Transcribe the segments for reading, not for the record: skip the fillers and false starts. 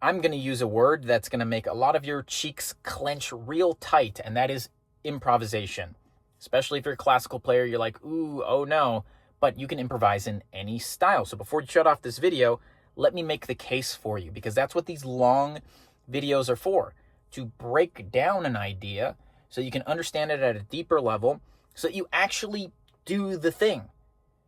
I'm going to use a word that's going to make a lot of your cheeks clench real tight, and that is improvisation. Especially if you're a classical player, you're like, ooh, oh no, but you can improvise in any style. So before you shut off this video, let me make the case for you, because that's what these long videos are for, to break down an idea so you can understand it at a deeper level so that you actually do the thing.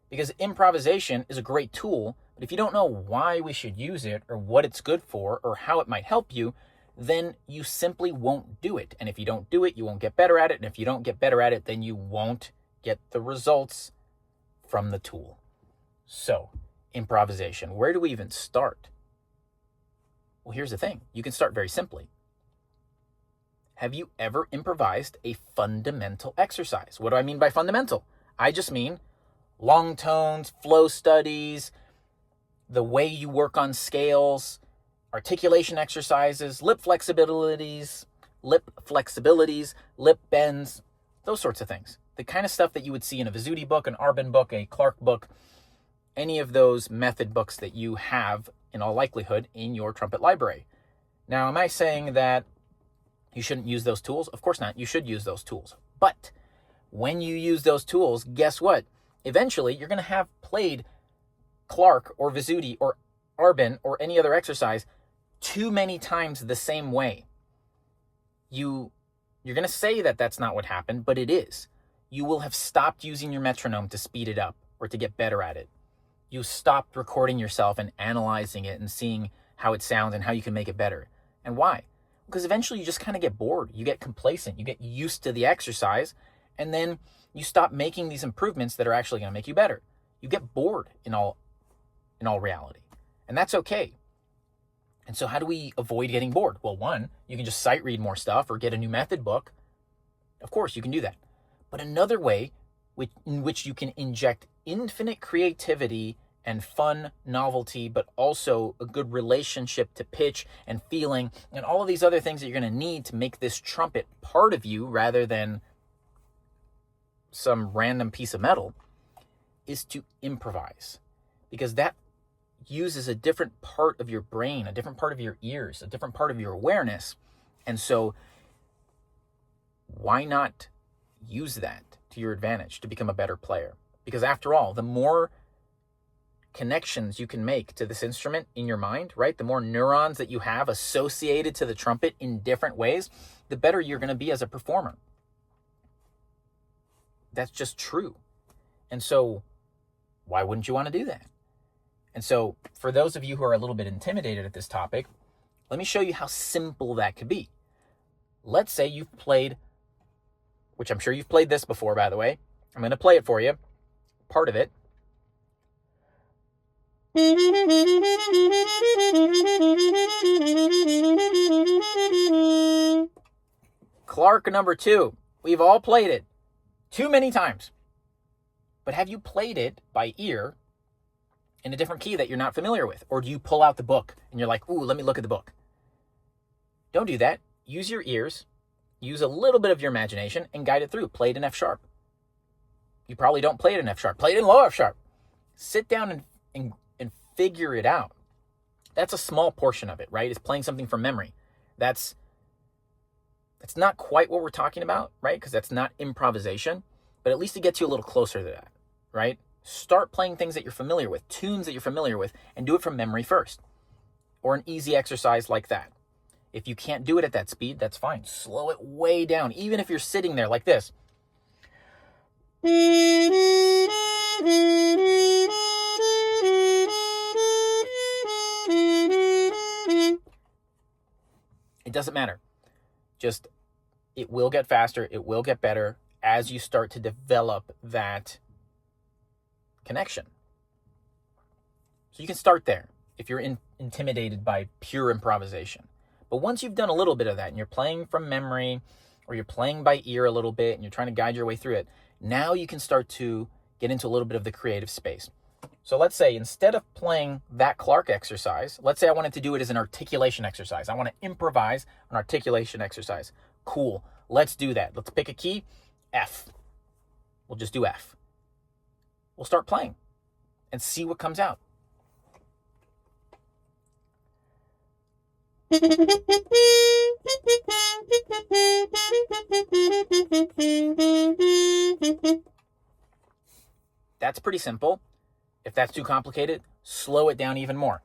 Because improvisation is a great tool, but if you don't know why we should use it or what it's good for or how it might help you, then you simply won't do it. And if you don't do it, you won't get better at it. And if you don't get better at it, then you won't get the results from the tool. So, improvisation, where do we even start? Well, here's the thing. You can start very simply. Have you ever improvised a fundamental exercise? What do I mean by fundamental? I just mean long tones, flow studies, the way you work on scales, articulation exercises, lip flexibilities, lip bends, those sorts of things. The kind of stuff that you would see in a Vizzuti book, an Arbin book, a Clark book, any of those method books that you have, in all likelihood, in your trumpet library. Now, am I saying that you shouldn't use those tools? Of course not. You should use those tools. But when you use those tools, guess what? Eventually, you're going to have played Clark or Vizzuti or Arbin or any other exercise too many times the same way. You're going to say that that's not what happened, but it is. You will have stopped using your metronome to speed it up or to get better at it. You stopped recording yourself and analyzing it and seeing how it sounds and how you can make it better. And why? Because eventually you just kind of get bored. You get complacent. You get used to the exercise, and then you stop making these improvements that are actually going to make you better. You get bored in all reality. And that's okay. And so how do we avoid getting bored? Well, one, you can just sight read more stuff or get a new method book. Of course, you can do that. But another way in which you can inject infinite creativity and fun, novelty, but also a good relationship to pitch and feeling and all of these other things that you're going to need to make this trumpet part of you rather than some random piece of metal, is to improvise. Because that uses a different part of your brain, a different part of your ears, a different part of your awareness. And so why not use that to your advantage to become a better player? Because after all, the more connections you can make to this instrument in your mind, right? The more neurons that you have associated to the trumpet in different ways, the better you're going to be as a performer. That's just true. And so why wouldn't you want to do that? And so for those of you who are a little bit intimidated at this topic, let me show you how simple that could be. Let's say you've played, which I'm sure you've played this before, by the way. I'm going to play it for you, part of it. Clark number 2. We've all played it too many times. But have you played it by ear in a different key that you're not familiar with? Or do you pull out the book and you're like, ooh, let me look at the book? Don't do that. Use your ears, use a little bit of your imagination and guide it through. Play it in F sharp. You probably don't play it in F sharp. Play it in low F sharp. Sit down and figure it out. That's a small portion of it, right? It's playing something from memory. That's not quite what we're talking about, right? Because that's not improvisation, but at least it gets you a little closer to that, right? Start playing things that you're familiar with, tunes that you're familiar with, and do it from memory first. Or an easy exercise like that. If you can't do it at that speed, that's fine. Slow it way down, even if you're sitting there like this. It doesn't matter. Just, it will get faster, it will get better as you start to develop that connection. So you can start there if you're intimidated by pure improvisation. But once you've done a little bit of that and you're playing from memory or you're playing by ear a little bit and you're trying to guide your way through it, now you can start to get into a little bit of the creative space. So let's say instead of playing that Clark exercise, let's say I wanted to do it as an articulation exercise. I want to improvise an articulation exercise. Cool. Let's do that. Let's pick a key, F. We'll just do F. We'll start playing and see what comes out. That's pretty simple. If that's too complicated, slow it down even more.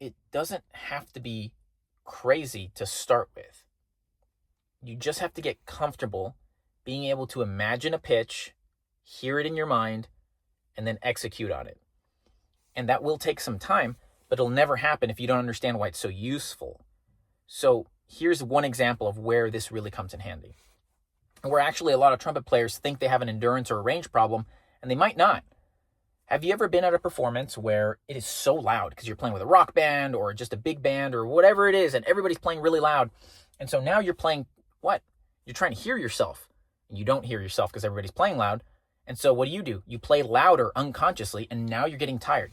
It doesn't have to be crazy to start with. You just have to get comfortable being able to imagine a pitch, hear it in your mind, and then execute on it. And that will take some time, but it'll never happen if you don't understand why it's so useful. So here's one example of where this really comes in handy. Where actually a lot of trumpet players think they have an endurance or a range problem, and they might not. Have you ever been at a performance where it is so loud because you're playing with a rock band or just a big band or whatever it is, and everybody's playing really loud, and so now you're playing what? You're trying to hear yourself, and you don't hear yourself because everybody's playing loud, and so what do? You play louder unconsciously, and now you're getting tired.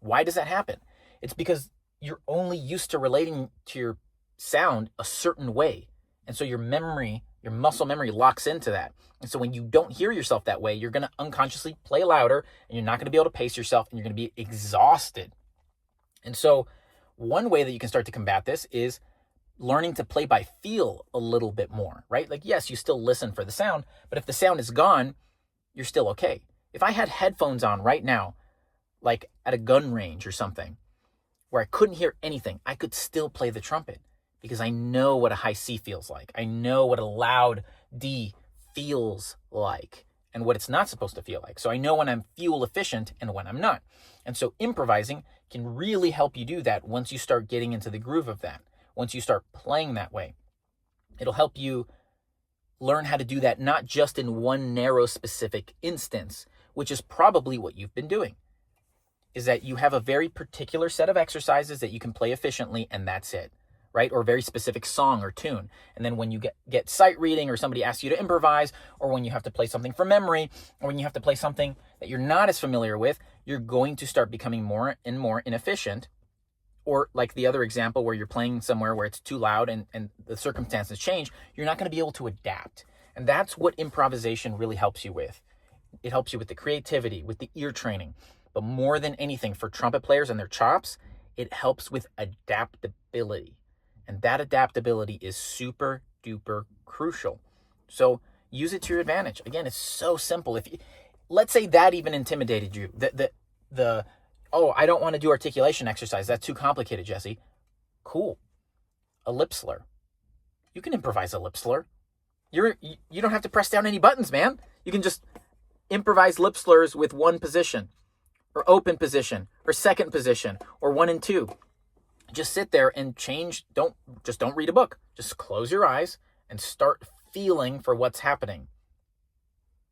Why does that happen? It's because you're only used to relating to your sound a certain way, and so your muscle memory locks into that. And so when you don't hear yourself that way, you're going to unconsciously play louder, and you're not going to be able to pace yourself, and you're going to be exhausted. And so one way that you can start to combat this is learning to play by feel a little bit more, right? Like, yes, you still listen for the sound, but if the sound is gone, you're still okay. If I had headphones on right now, like at a gun range or something, where I couldn't hear anything, I could still play the trumpet because I know what a high C feels like. I know what a loud D feels like and what it's not supposed to feel like. So I know when I'm fuel efficient and when I'm not. And so improvising can really help you do that once you start getting into the groove of that. Once you start playing that way, it'll help you learn how to do that, not just in one narrow specific instance, which is probably what you've been doing, is that you have a very particular set of exercises that you can play efficiently, and that's it, right? Or a very specific song or tune. And then when you get sight reading, or somebody asks you to improvise, or when you have to play something from memory, or when you have to play something that you're not as familiar with, you're going to start becoming more and more inefficient. Or like the other example where you're playing somewhere where it's too loud and the circumstances change, you're not going to be able to adapt. And that's what improvisation really helps you with. It helps you with the creativity, with the ear training. But more than anything, for trumpet players and their chops, it helps with adaptability. And that adaptability is super duper crucial. So use it to your advantage. Again, it's so simple. Let's say that even intimidated you. Oh, I don't want to do articulation exercise. That's too complicated, Jesse. Cool. A lip slur. You can improvise a lip slur. You don't have to press down any buttons, man. You can just improvise lip slurs with one position, or open position, or second position, or 1 and 2. Just sit there and change. Don't read a book. Just close your eyes and start feeling for what's happening.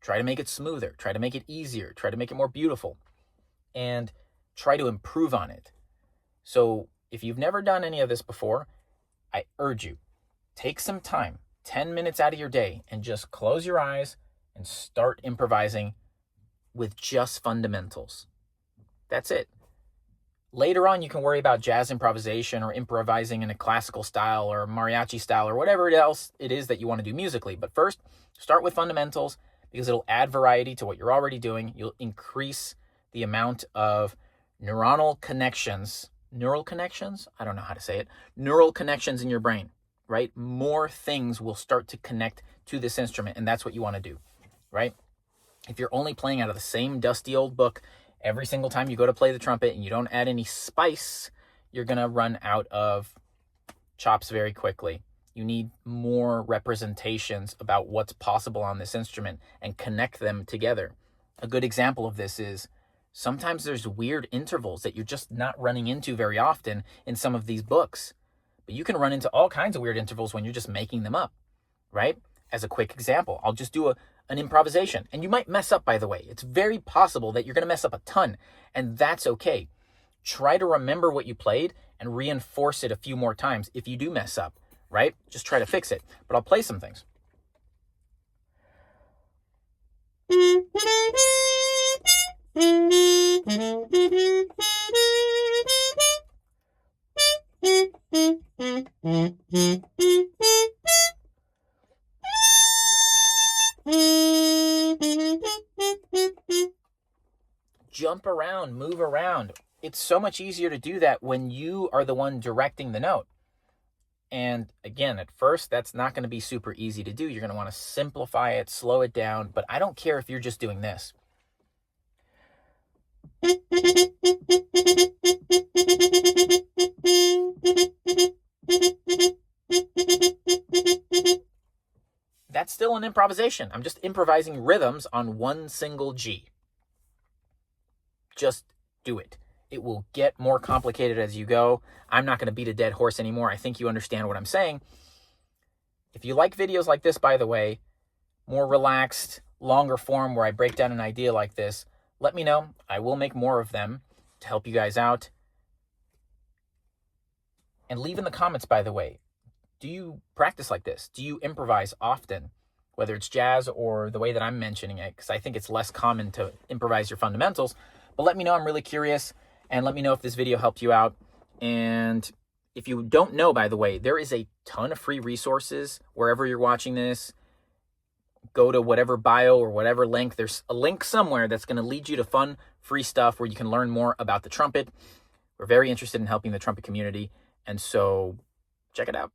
Try to make it smoother. Try to make it easier. Try to make it more beautiful. And try to improve on it. So if you've never done any of this before, I urge you, take some time, 10 minutes out of your day, and just close your eyes and start improvising with just fundamentals. That's it. Later on, you can worry about jazz improvisation or improvising in a classical style or mariachi style or whatever else it is that you want to do musically. But first, start with fundamentals because it'll add variety to what you're already doing. You'll increase the amount of neural connections, I don't know how to say it, neural connections in your brain, right? More things will start to connect to this instrument, and that's what you want to do, right? If you're only playing out of the same dusty old book every single time you go to play the trumpet and you don't add any spice, you're going to run out of chops very quickly. You need more representations about what's possible on this instrument and connect them together. A good example of this is sometimes there's weird intervals that you're just not running into very often in some of these books. But you can run into all kinds of weird intervals when you're just making them up, right? As a quick example, I'll just do an improvisation. And you might mess up, by the way. It's very possible that you're going to mess up a ton, and that's okay. Try to remember what you played and reinforce it a few more times if you do mess up, right? Just try to fix it. But I'll play some things. jump around, move around. It's so much easier to do that when you are the one directing the note. And again, at first, that's not going to be super easy to do. You're going to want to simplify it, slow it down, but I don't care if you're just doing this. That's still an improvisation. I'm just improvising rhythms on one single G. Just do it. It will get more complicated as you go. I'm not going to beat a dead horse anymore. I think you understand what I'm saying. If you like videos like this, by the way, more relaxed, longer form where I break down an idea like this, let me know. I will make more of them to help you guys out. And leave in the comments, by the way, do you practice like this? Do you improvise often, whether it's jazz or the way that I'm mentioning it? Because I think it's less common to improvise your fundamentals. But let me know. I'm really curious. And let me know if this video helped you out. And if you don't know, by the way, there is a ton of free resources wherever you're watching this. Go to whatever bio or whatever link. There's a link somewhere that's going to lead you to fun, free stuff where you can learn more about the trumpet. We're very interested in helping the trumpet community. And so check it out.